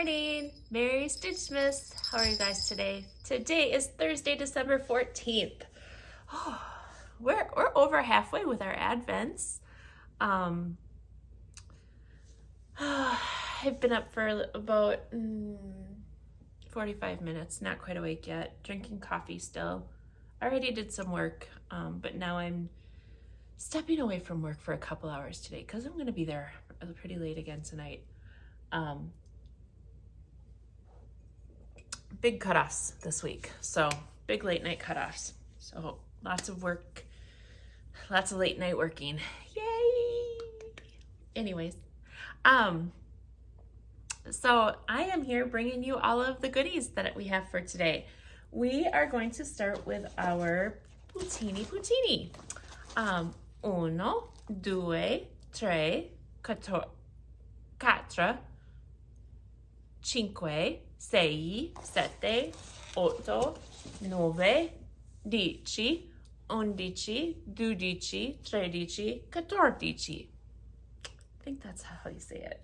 morning. Merry StitchMas. How are you guys today? Today is Thursday, December 14th. Oh, we're over halfway with our Advents. I've been up for about 45 minutes, not quite awake yet, drinking coffee still. I already did some work, but now I'm stepping away from work for a couple hours today because I'm going to be there pretty late again tonight. Big cutoffs this week, so big late night cutoffs. So lots of work, lots of late night working. Yay! Anyways, so I am here bringing you all of the goodies that we have for today. We are going to start with our poutine. Uno, due, tre, quattro, cinque, sei, sette, otto, nove, dieci, undici, dodici, tredici, quattordici. I think that's how you say it.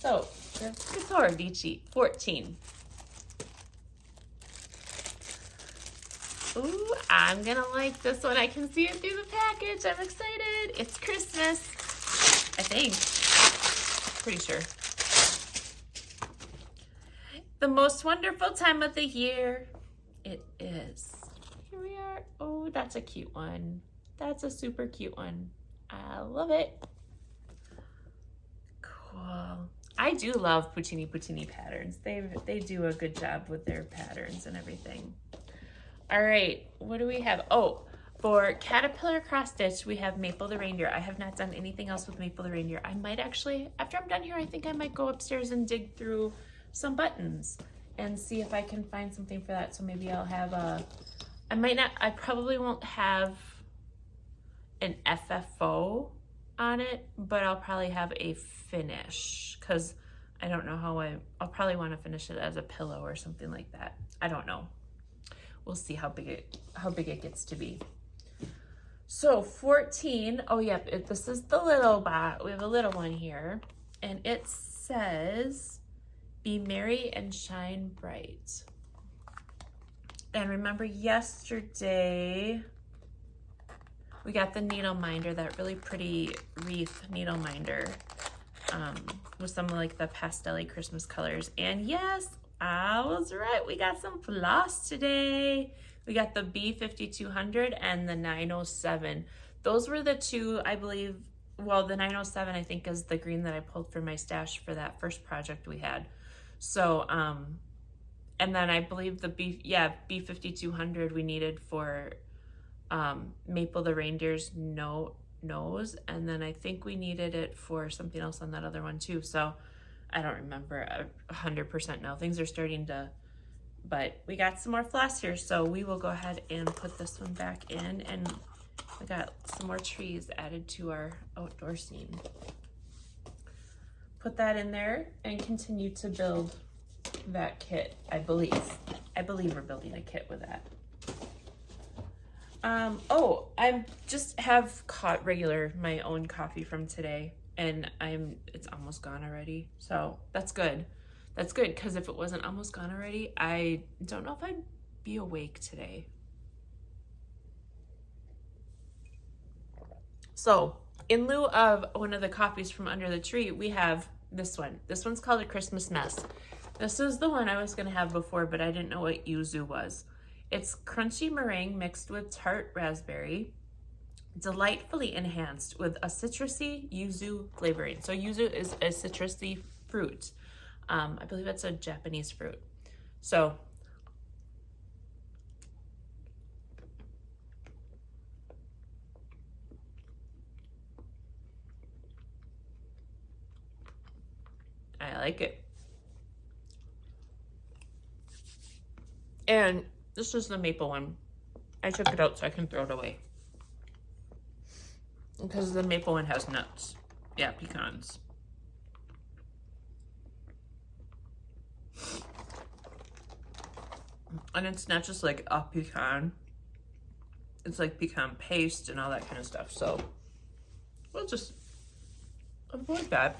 So quattordici, 14. Ooh, I'm gonna like this one. I can see it through the package. I'm excited. It's Christmas, I think. Pretty sure. The most wonderful time of the year. It is. Here we are. Oh, that's a cute one. That's a super cute one. I love it. Cool. I do love Puccini patterns. They do a good job with their patterns and everything. All right, what do we have? Oh, for Caterpillar Cross Stitch, we have Maple the Reindeer. I have not done anything else with Maple the Reindeer. I might actually, after I'm done here, I think I might go upstairs and dig through some buttons and see if I can find something for that. So maybe I'll have I probably won't have an FFO on it, but I'll probably have a finish because I don't know how I'll probably want to finish it as a pillow or something like that. I don't know. We'll see how big it gets to be. So 14, oh yep, this is the little bot. We have a little one here, and it says, "Be merry and shine bright." And remember yesterday, we got the needle minder, that really pretty wreath needle minder, with some like the pastel-y Christmas colors. And yes, I was right. We got some floss today. We got the B5200 and the 907. Those were the two, I believe. Well, the 907, I think, is the green that I pulled from my stash for that first project we had. So, and then I believe the B5200 we needed for Maple the Reindeer's nose. And then I think we needed it for something else on that other one too. So I don't remember 100% now. Things are starting to, but we got some more floss here, so we will go ahead and put this one back in, and we got some more trees added to our outdoor scene. Put that in there and continue to build that kit, I believe. I believe we're building a kit with that. Oh, I just have caught my own coffee from today. And it's almost gone already. So that's good. That's good, because if it wasn't almost gone already, I don't know if I'd be awake today. So in lieu of one of the coffees from under the tree, we have this one. This one's called a Christmas Mess. This is the one I was gonna have before, but I didn't know what yuzu was. It's crunchy meringue mixed with tart raspberry, delightfully enhanced with a citrusy yuzu flavoring. So yuzu is a citrusy fruit. I believe it's a Japanese fruit. So I like it. And this is the maple one. I took it out so I can throw it away, because the maple one has nuts. Yeah, pecans. And it's not just like a pecan. It's like pecan paste and all that kind of stuff. So we'll just avoid that.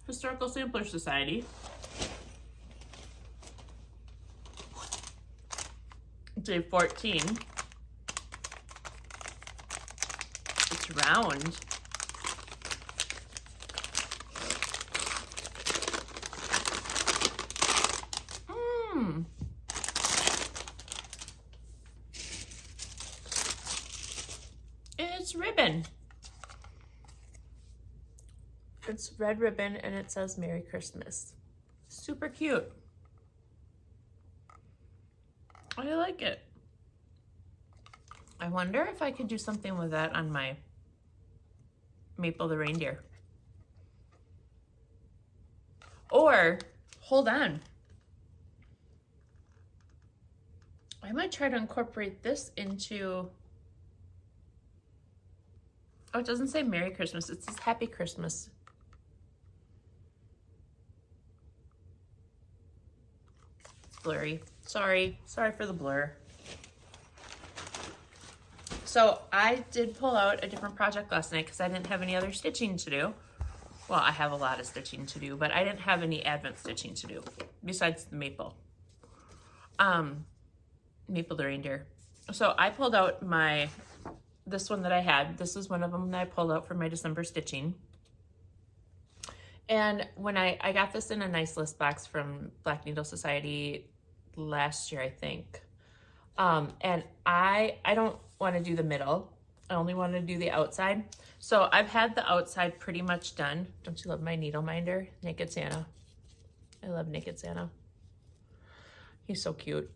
Historical Sampler Society. Day 14. It's round. It's ribbon. It's red ribbon and it says Merry Christmas. Super cute. I like it. I wonder if I could do something with that on my Maple the Reindeer. Or, hold on. I might try to incorporate this into, oh, it doesn't say Merry Christmas, it says Happy Christmas. It's blurry. Sorry for the blur. So I did pull out a different project last night because I didn't have any other stitching to do. Well, I have a lot of stitching to do, but I didn't have any Advent stitching to do besides the maple. Maple the Reindeer. So I pulled out this one that I had. This is one of them that I pulled out for my December stitching. And when I got this in a nice list box from Black Needle Society last year, I think. And I don't want to do the middle. I only want to do the outside. So I've had the outside pretty much done. Don't you love my needle minder? Naked Santa. I love Naked Santa. He's so cute.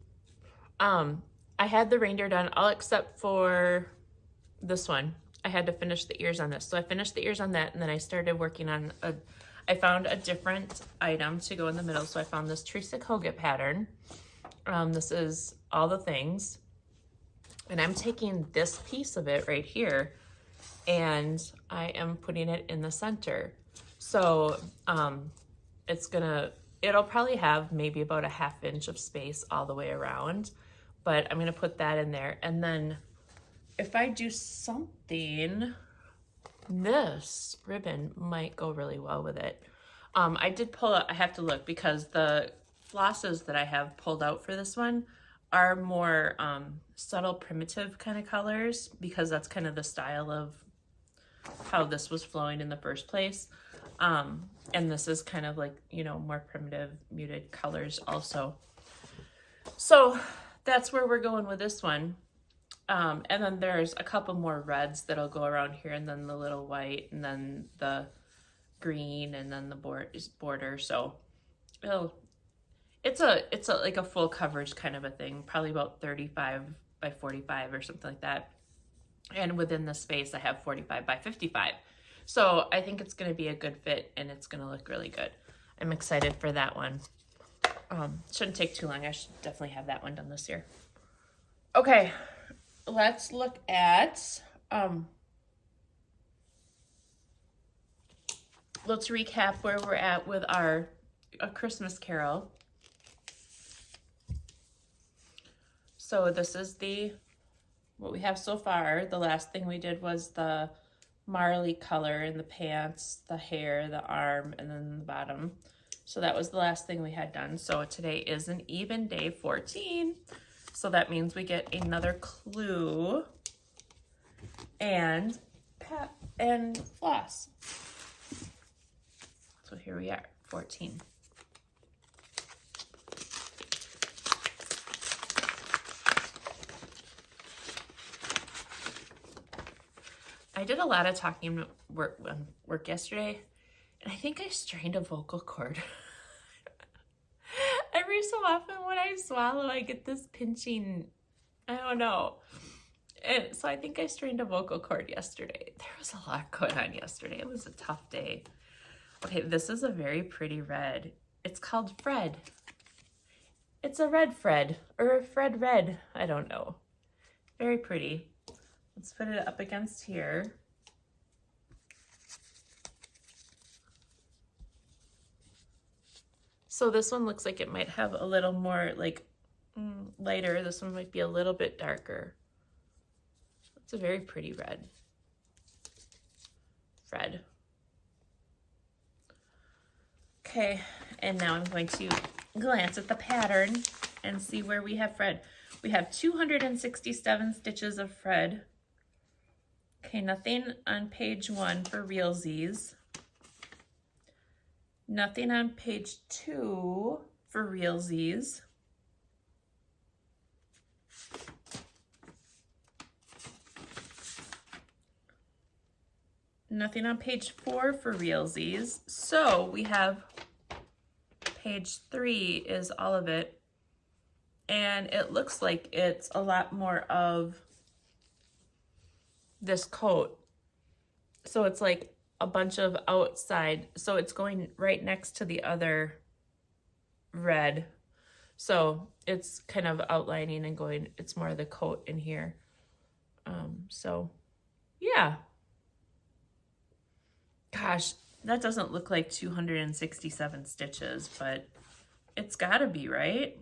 I had the reindeer done all except for this one. I had to finish the ears on this. So I finished the ears on that, and then I started working on I found a different item to go in the middle. So I found this Teresa Kogut pattern. This is All the Things. And I'm taking this piece of it right here and I am putting it in the center. So it'll probably have maybe about a 1/2 inch of space all the way around, but I'm gonna put that in there. And then if I do something, this ribbon might go really well with it. I did pull out, I have to look because the flosses that I have pulled out for this one are more subtle primitive kind of colors because that's kind of the style of how this was flowing in the first place. And this is kind of like, you know, more primitive muted colors also. So that's where we're going with this one. And then there's a couple more reds that'll go around here, and then the little white, and then the green, and then the border. So it's like a full coverage kind of a thing, probably about 35 by 45 or something like that. And within the space I have 45 by 55. So I think it's going to be a good fit and it's going to look really good. I'm excited for that one. Shouldn't take too long. I should definitely have that one done this year. Okay, let's look at, let's recap where we're at with A Christmas Carol. So this is what we have so far. The last thing we did was the Marley color in the pants, the hair, the arm, and then the bottom. So that was the last thing we had done. So today is an even day 14. So that means we get another clue and floss. So here we are, 14. I did a lot of talking work yesterday, and I think I strained a vocal cord. Every so often when I swallow, I get this pinching, I don't know. And so I think I strained a vocal cord yesterday. There was a lot going on yesterday. It was a tough day. Okay, this is a very pretty red. It's called Fred. It's a red Fred, or a Fred red. I don't know. Very pretty. Let's put it up against here. So this one looks like it might have a little more like lighter. This one might be a little bit darker. It's a very pretty red. Fred. Okay, and now I'm going to glance at the pattern and see where we have Fred. We have 267 stitches of Fred. Okay, nothing on page 1 for realsies. Nothing on page 2 for realsies. Nothing on page 4 for realsies. So we have page 3 is all of it. And it looks like it's a lot more of this coat. So it's like a bunch of outside. So it's going right next to the other red. So it's kind of outlining and going, it's more of the coat in here. So yeah. Gosh, that doesn't look like 267 stitches, but it's gotta be, right?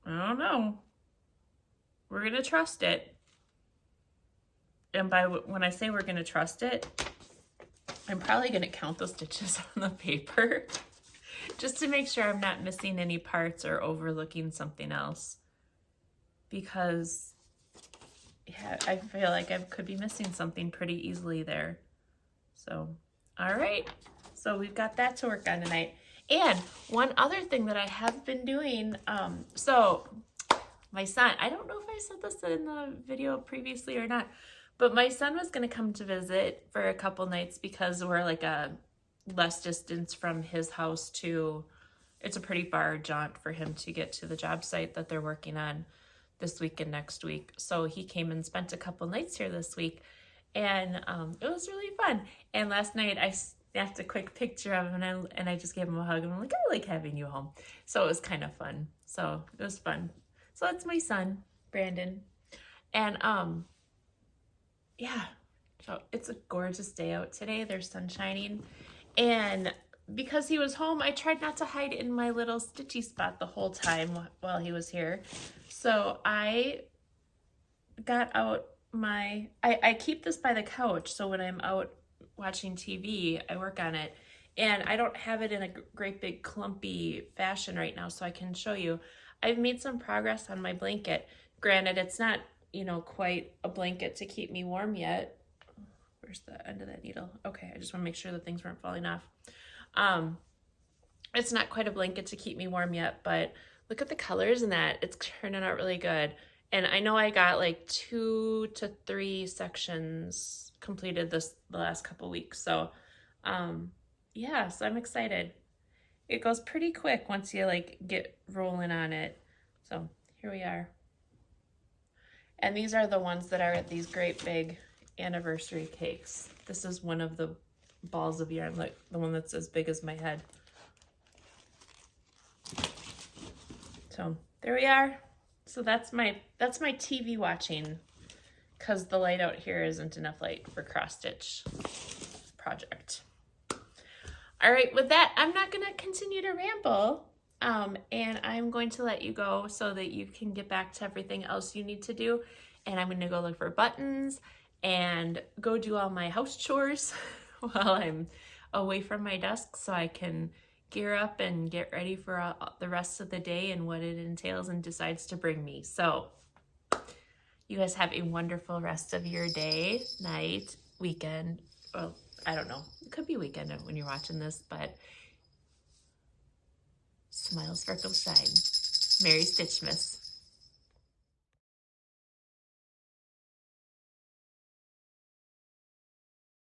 I don't know. We're gonna trust it. And when I say we're gonna trust it, I'm probably gonna count those stitches on the paper just to make sure I'm not missing any parts or overlooking something else. Because yeah, I feel like I could be missing something pretty easily there. So, all right. So we've got that to work on tonight. And one other thing that I have been doing, so my son, I don't know if I said this in the video previously or not, but my son was going to come to visit for a couple nights because we're like a less distance from his house to, it's a pretty far jaunt for him to get to the job site that they're working on this week and next week. So he came and spent a couple nights here this week, and it was really fun. And last night I snapped a quick picture of him, and I just gave him a hug, and I'm like, I like having you home. So it was kind of fun. So it was fun. So that's my son, Brandon. And yeah, so it's a gorgeous day out today. There's sun shining. And because he was home, I tried not to hide in my little stitchy spot the whole time while he was here. So I got out I keep this by the couch, so when I'm out watching TV, I work on it. And I don't have it in a great big clumpy fashion right now, so I can show you. I've made some progress on my blanket. Granted, it's not, you know, quite a blanket to keep me warm yet. Where's the end of that needle? Okay, I just want to make sure that things weren't falling off. It's not quite a blanket to keep me warm yet, but look at the colors in that. It's turning out really good. And I know I got like 2 to 3 sections completed the last couple weeks. So yeah, so I'm excited. It goes pretty quick once you like get rolling on it. So here we are. And these are the ones that are at these great big anniversary cakes. This is one of the balls of yarn, like the one that's as big as my head. So there we are. So that's my TV watching, because the light out here isn't enough light for cross stitch project. All right, with that, I'm not gonna continue to ramble, and I'm going to let you go so that you can get back to everything else you need to do. And I'm gonna go look for buttons and go do all my house chores while I'm away from my desk, so I can gear up and get ready for the rest of the day and what it entails and decides to bring me. So you guys have a wonderful rest of your day, night, weekend. Well, I don't know. It could be weekend when you're watching this, but smile, sparkle, shine. Merry StitchMas.